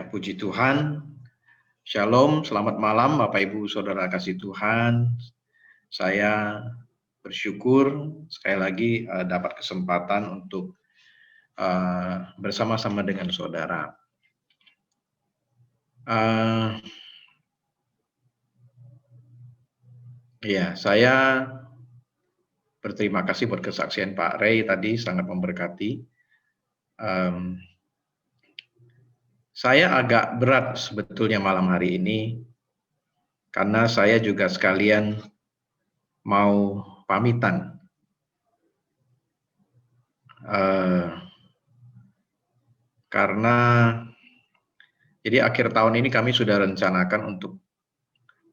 Ya, puji Tuhan. Shalom, selamat malam Bapak Ibu Saudara kasih Tuhan. Saya bersyukur sekali lagi dapat kesempatan untuk bersama-sama dengan saudara. Ya, saya berterima kasih buat kesaksian Pak Ray tadi, sangat memberkati. Saya agak berat sebetulnya malam hari ini, karena saya juga sekalian mau pamitan. Karena jadi akhir tahun ini kami sudah rencanakan untuk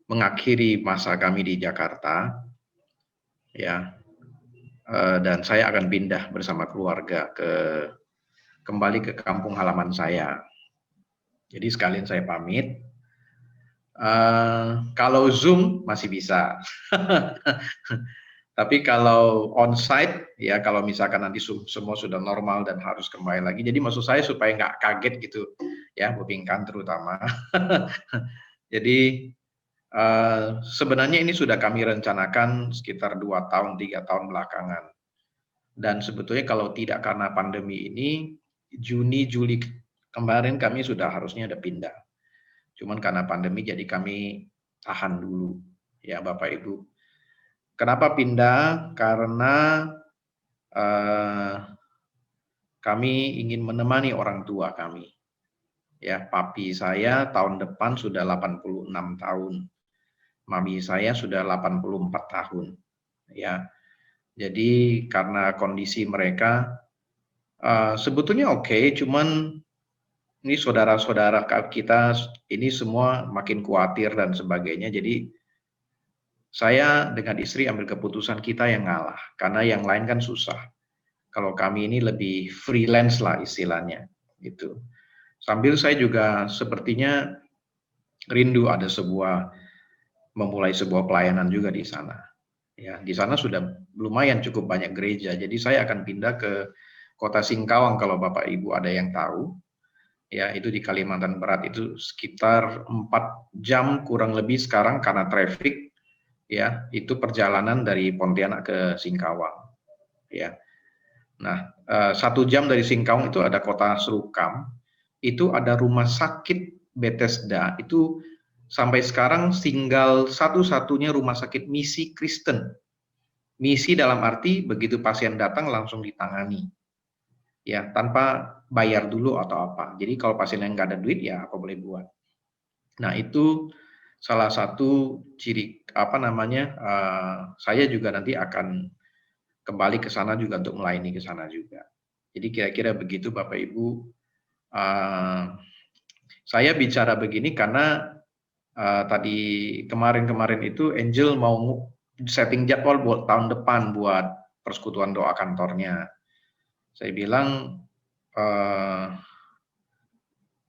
mengakhiri masa kami di Jakarta, ya, dan saya akan pindah bersama keluarga kembali ke kampung halaman saya. Jadi sekalian saya pamit. Kalau Zoom masih bisa, tapi kalau onsite, ya kalau misalkan nanti semua sudah normal dan harus kembali lagi. Jadi maksud saya supaya nggak kaget gitu, ya, Bupingkan terutama. Jadi sebenarnya ini sudah kami rencanakan sekitar 2 tahun, 3 tahun belakangan. Dan sebetulnya kalau tidak karena pandemi ini, Juni, Juli kemarin kami sudah harusnya ada pindah. Cuman karena pandemi jadi kami tahan dulu, ya Bapak Ibu. Kenapa pindah? Karena kami ingin menemani orang tua kami. Ya, papi saya tahun depan sudah 86 tahun. Mami saya sudah 84 tahun. Ya. Jadi karena kondisi mereka sebetulnya oke, cuman ini saudara-saudara kita ini semua makin khawatir dan sebagainya. Jadi saya dengan istri ambil keputusan kita yang ngalah, karena yang lain kan susah. Kalau kami ini lebih freelance lah istilahnya, gitu. Sambil saya juga sepertinya rindu ada memulai sebuah pelayanan juga di sana. Ya, di sana sudah lumayan cukup banyak gereja. Jadi saya akan pindah ke Kota Singkawang kalau Bapak Ibu ada yang tahu. Ya, itu di Kalimantan Barat, itu sekitar 4 jam kurang lebih sekarang karena traffic. Ya, itu perjalanan dari Pontianak ke Singkawang. Ya. Nah, 1 jam dari Singkawang itu ada Kota Serukam. Itu ada rumah sakit Bethesda. Itu sampai sekarang tinggal satu-satunya rumah sakit misi Kristen. Misi dalam arti begitu pasien datang langsung ditangani. Ya, tanpa bayar dulu atau apa. Jadi kalau pasien yang nggak ada duit ya apa boleh buat. Nah, itu salah satu ciri saya juga nanti akan kembali ke sana juga untuk melayani ke sana juga. Jadi kira-kira begitu Bapak Ibu. Saya bicara begini karena tadi kemarin itu Angel mau setting jadwal buat tahun depan buat persekutuan doa kantornya. Saya bilang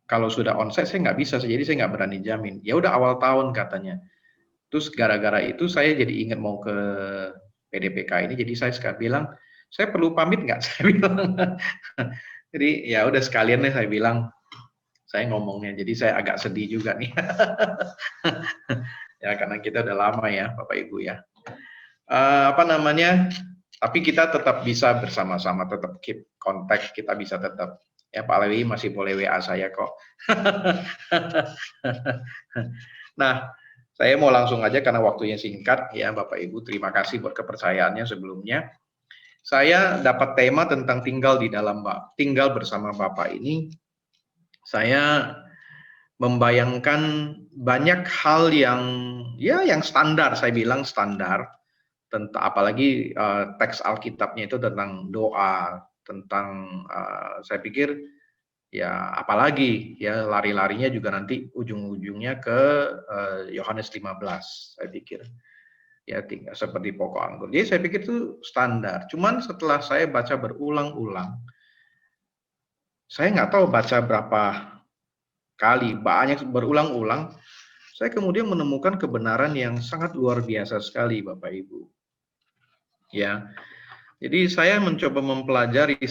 kalau sudah onsite saya nggak bisa, jadi saya nggak berani jamin. Ya udah awal tahun katanya. Terus gara-gara itu saya jadi ingat mau ke PDPK ini, jadi saya sekarang bilang, saya perlu pamit nggak? Saya bilang. Jadi ya udah sekalian deh saya bilang, saya ngomongnya. Jadi saya agak sedih juga nih. Ya karena kita udah lama ya Bapak Ibu ya. Tapi kita tetap bisa bersama-sama, tetap keep kontak, kita bisa tetap. Ya Pak Lewi masih boleh WA saya kok. Nah, saya mau langsung aja karena waktunya singkat ya Bapak Ibu. Terima kasih buat kepercayaannya sebelumnya. Saya dapat tema tentang tinggal bersama Bapak ini. Saya membayangkan banyak hal yang standar, saya bilang standar, tentang apalagi teks Alkitabnya itu tentang doa, tentang saya pikir ya apalagi ya lari-larinya juga nanti ujung-ujungnya ke Yohanes 15 saya pikir. Ya seperti pokok anggur. Jadi saya pikir itu standar. Cuman setelah saya baca berulang-ulang, saya nggak tahu baca berapa kali, banyak berulang-ulang, saya kemudian menemukan kebenaran yang sangat luar biasa sekali Bapak Ibu. Ya. Jadi saya mencoba mempelajari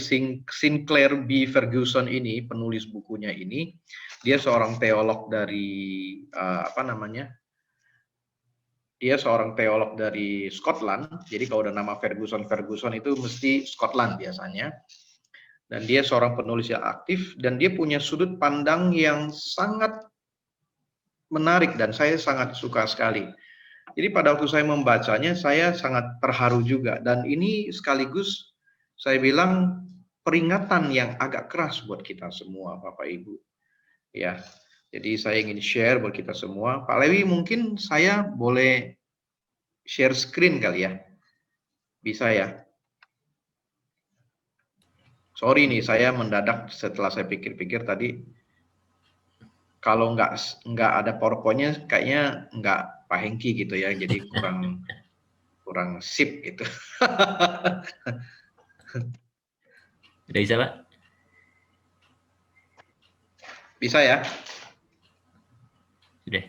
Sinclair B. Ferguson ini, penulis bukunya ini. Dia seorang teolog dari dia seorang teolog dari Scotland. Jadi kalau udah nama Ferguson itu mesti Scotland biasanya. Dan dia seorang penulis yang aktif dan dia punya sudut pandang yang sangat menarik dan saya sangat suka sekali. Jadi pada waktu saya membacanya, saya sangat terharu juga. Dan ini sekaligus saya bilang peringatan yang agak keras buat kita semua, Bapak Ibu. Ya, jadi saya ingin share buat kita semua. Pak Lewi, mungkin saya boleh share screen kali ya? Bisa ya? Sorry nih, saya mendadak setelah saya pikir-pikir tadi. Kalau nggak ada PowerPoint-nya, kayaknya nggak Pak Hengki gitu ya. Jadi kurang sip gitu. Udah bisa, Pak? Bisa ya? Sudah.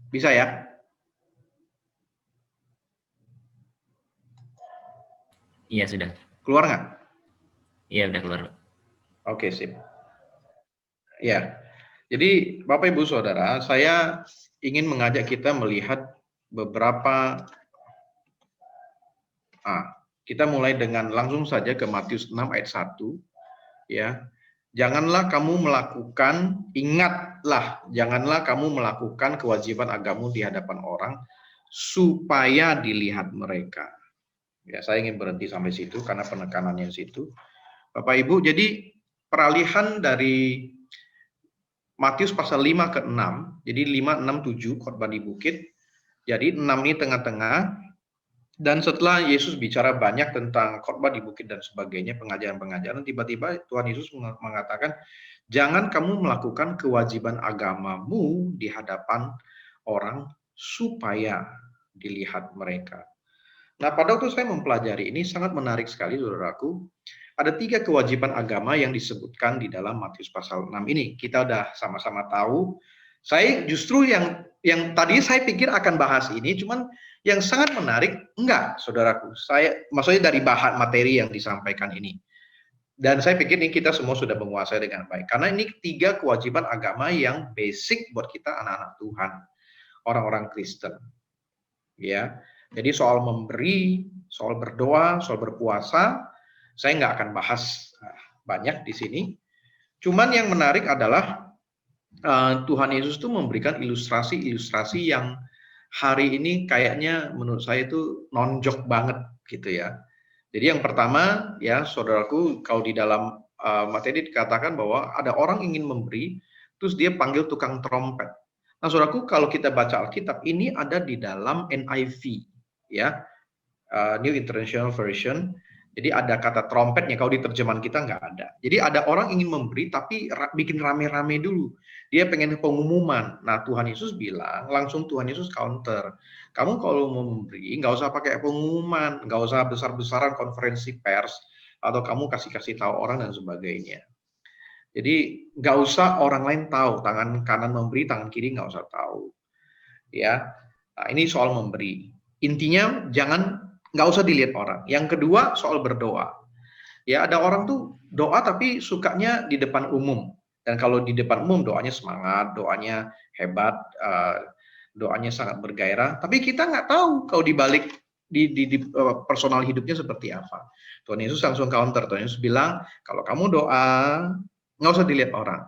Bisa ya? Iya, sudah. Keluar nggak? Iya, udah keluar, Pak. Oke, sip. Ya, jadi Bapak Ibu Saudara, saya ingin mengajak kita melihat beberapa, kita mulai dengan langsung saja ke Matius 6 ayat 1, ya. Janganlah kamu melakukan, ingatlah, janganlah kamu melakukan kewajiban agamu di hadapan orang, supaya dilihat mereka. Ya, saya ingin berhenti sampai situ, karena penekanannya situ. Bapak Ibu, jadi peralihan dari Matius pasal 5 ke 6, jadi 5, 6, 7, khotbah di bukit. Jadi 6 ini tengah-tengah, dan setelah Yesus bicara banyak tentang khotbah di bukit dan sebagainya, pengajaran-pengajaran, tiba-tiba Tuhan Yesus mengatakan, jangan kamu melakukan kewajiban agamamu di hadapan orang supaya dilihat mereka. Nah, pada waktu saya mempelajari ini sangat menarik sekali, saudaraku. Ada 3 kewajiban agama yang disebutkan di dalam Matius pasal 6 ini. Kita udah sama-sama tahu. Saya justru yang tadi saya pikir akan bahas ini, cuman yang sangat menarik, enggak, saudaraku. Maksudnya dari bahan materi yang disampaikan ini. Dan saya pikir ini kita semua sudah menguasai dengan baik. Karena ini 3 kewajiban agama yang basic buat kita anak-anak Tuhan. Orang-orang Kristen. Ya, jadi soal memberi, soal berdoa, soal berpuasa, saya nggak akan bahas banyak di sini. Cuman yang menarik adalah Tuhan Yesus itu memberikan ilustrasi-ilustrasi yang hari ini kayaknya menurut saya itu nonjok banget gitu ya. Jadi yang pertama ya saudaraku, kalau di dalam materi dikatakan bahwa ada orang ingin memberi, terus dia panggil tukang trompet. Nah saudaraku, kalau kita baca Alkitab ini ada di dalam NIV ya, New International Version. Jadi ada kata trompetnya, kalau di terjemahan kita nggak ada. Jadi ada orang ingin memberi tapi bikin rame-rame dulu. Dia pengen pengumuman. Nah Tuhan Yesus bilang, langsung Tuhan Yesus counter. Kamu kalau mau memberi, nggak usah pakai pengumuman, nggak usah besar-besaran konferensi pers, atau kamu kasih tahu orang dan sebagainya. Jadi nggak usah orang lain tahu, tangan kanan memberi, tangan kiri nggak usah tahu. Ya, nah, ini soal memberi. Intinya nggak usah dilihat orang. Yang kedua soal berdoa. Ya ada orang tuh doa tapi sukanya di depan umum. Dan kalau di depan umum doanya semangat, doanya hebat, doanya sangat bergairah. Tapi kita nggak tahu kalau dibalik di personal hidupnya seperti apa. Tuhan Yesus langsung counter. Tuhan Yesus bilang kalau kamu doa nggak usah dilihat orang.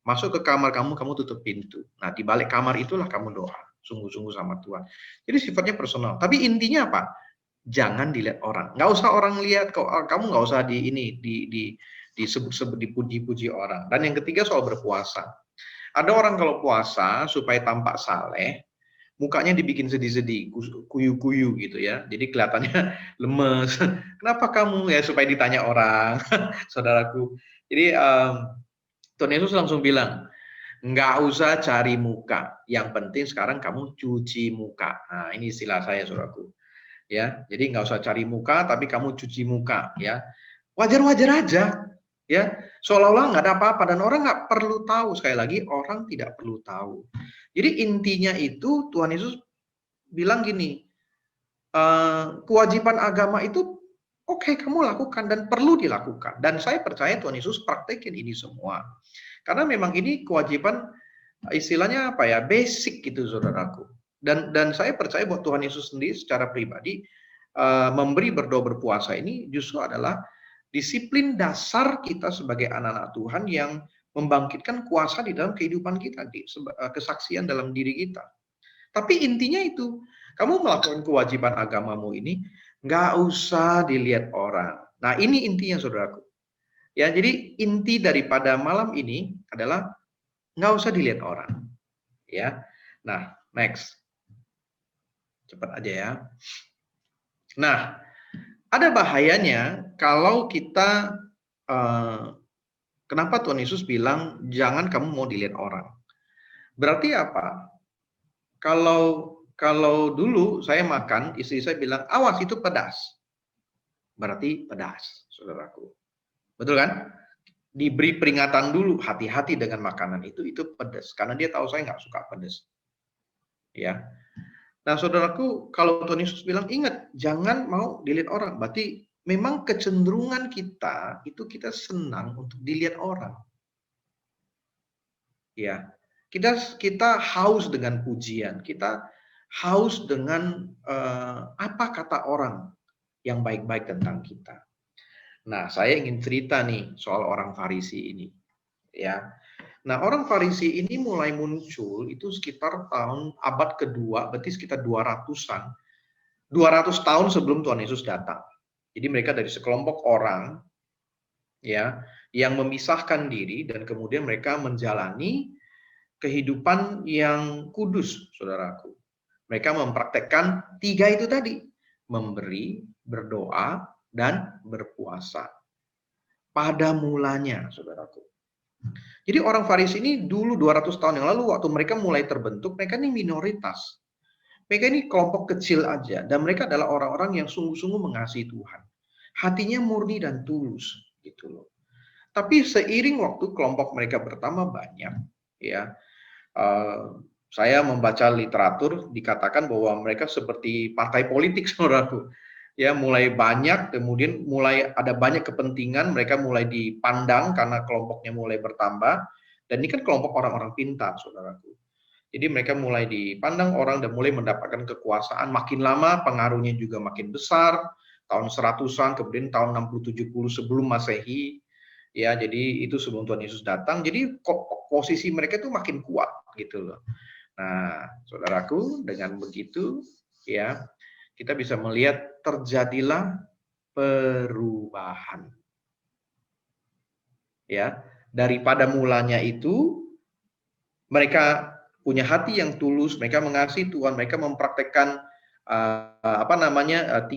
Masuk ke kamar kamu tutup pintu. Nah di balik kamar itulah kamu doa. Sungguh-sungguh sama Tuhan. Jadi sifatnya personal. Tapi intinya apa? Jangan dilihat orang. Nggak usah orang lihat kok. Kamu nggak usah disebut-sebut, dipuji-puji orang. Dan yang ketiga soal berpuasa. Ada orang kalau puasa supaya tampak saleh, mukanya dibikin sedih-sedih, kuyu-kuyu gitu ya. Jadi kelihatannya lemes. Kenapa kamu ya supaya ditanya orang, saudaraku. Jadi Tuhan Yesus langsung bilang, nggak usah cari muka. Yang penting sekarang kamu cuci muka. Nah, ini istilah saya, saudaraku. Ya, jadi nggak usah cari muka, tapi kamu cuci muka. Ya, wajar-wajar aja. Ya, seolah-olah nggak ada apa-apa dan orang nggak perlu tahu. Sekali lagi, orang tidak perlu tahu. Jadi intinya itu Tuhan Yesus bilang gini, kewajiban agama itu oke, kamu lakukan dan perlu dilakukan. Dan saya percaya Tuhan Yesus praktekin ini semua. Karena memang ini kewajiban, istilahnya apa ya, basic gitu saudaraku. Dan saya percaya bahwa Tuhan Yesus sendiri secara pribadi memberi berdoa berpuasa ini justru adalah disiplin dasar kita sebagai anak-anak Tuhan yang membangkitkan kuasa di dalam kehidupan kita, kesaksian dalam diri kita. Tapi intinya itu, kamu melakukan kewajiban agamamu ini, nggak usah dilihat orang. Nah ini intinya saudaraku. Ya, jadi inti daripada malam ini adalah nggak usah dilihat orang. Ya, nah next, cepat aja ya. Nah, ada bahayanya kalau kita, kenapa Tuhan Yesus bilang jangan kamu mau dilihat orang. Berarti apa? Kalau dulu saya makan, istri saya bilang awas itu pedas. Berarti pedas, saudaraku. Betul kan? Diberi peringatan dulu, hati-hati dengan makanan itu pedas. Karena dia tahu saya nggak suka pedas. Ya. Nah, saudaraku, kalau Tuhan Yesus bilang, ingat, jangan mau dilihat orang. Berarti memang kecenderungan kita, itu kita senang untuk dilihat orang. Ya, kita haus dengan pujian, kita haus dengan apa kata orang yang baik-baik tentang kita. Nah, saya ingin cerita nih soal orang Farisi ini. Ya, nah, orang Farisi ini mulai muncul itu sekitar tahun abad kedua, berarti sekitar 200-an. 200 tahun sebelum Tuhan Yesus datang. Jadi mereka dari sekelompok orang ya yang memisahkan diri dan kemudian mereka menjalani kehidupan yang kudus, saudaraku. Mereka mempraktekkan 3 itu tadi, memberi, berdoa, dan berpuasa. Pada mulanya, saudaraku. Jadi orang Farisi ini dulu 200 tahun yang lalu waktu mereka mulai terbentuk, mereka ini minoritas. Mereka ini kelompok kecil aja dan mereka adalah orang-orang yang sungguh-sungguh mengasihi Tuhan. Hatinya murni dan tulus gitu loh. Tapi seiring waktu kelompok mereka bertambah banyak ya. Saya membaca literatur dikatakan bahwa mereka seperti partai politik saudaraku. Ya, mulai banyak, kemudian mulai ada banyak kepentingan, mereka mulai dipandang karena kelompoknya mulai bertambah. Dan ini kan kelompok orang-orang pintar, saudaraku. Jadi mereka mulai dipandang orang dan mulai mendapatkan kekuasaan. Makin lama pengaruhnya juga makin besar. Tahun 100-an, kemudian tahun 60-70 sebelum Masehi. Ya, jadi itu sebelum Tuhan Yesus datang. Jadi posisi mereka itu makin kuat gitu loh. Nah, saudaraku, dengan begitu ya, kita bisa melihat terjadilah perubahan. Ya, daripada mulanya itu mereka punya hati yang tulus, mereka mengasihi Tuhan, mereka mempraktekkan 3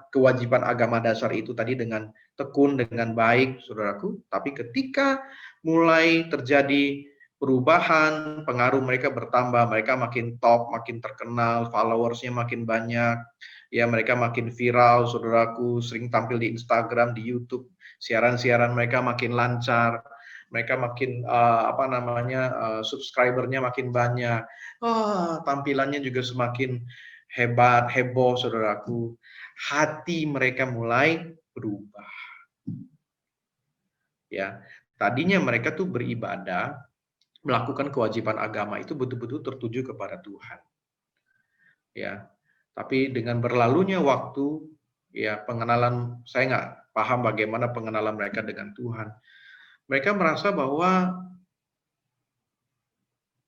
kewajiban agama dasar itu tadi dengan tekun, dengan baik, saudaraku. Tapi ketika mulai terjadi perubahan, pengaruh mereka bertambah, mereka makin top, makin terkenal, followersnya makin banyak, ya mereka makin viral, saudaraku, sering tampil di Instagram, di YouTube, siaran-siaran mereka makin lancar, mereka makin subscribernya makin banyak, tampilannya juga semakin hebat, heboh, saudaraku. Hati mereka mulai berubah. Ya, tadinya mereka tuh beribadah, melakukan kewajiban agama itu betul-betul tertuju kepada Tuhan. Ya, tapi dengan berlalunya waktu, ya pengenalan, saya nggak paham bagaimana pengenalan mereka dengan Tuhan. Mereka merasa bahwa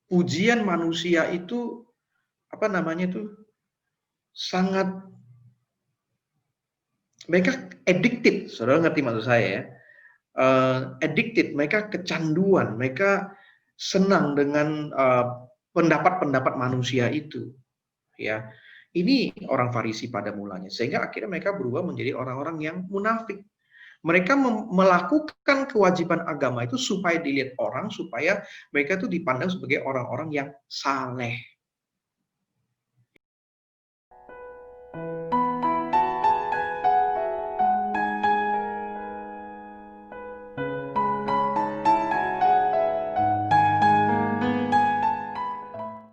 pujian manusia itu sangat, mereka addicted, saudara ngerti maksud saya ya? Addicted, mereka kecanduan, mereka senang dengan pendapat-pendapat manusia itu, ya. Ini orang Farisi pada mulanya, sehingga akhirnya mereka berubah menjadi orang-orang yang munafik. Mereka melakukan kewajiban agama itu supaya dilihat orang, supaya mereka itu dipandang sebagai orang-orang yang saleh.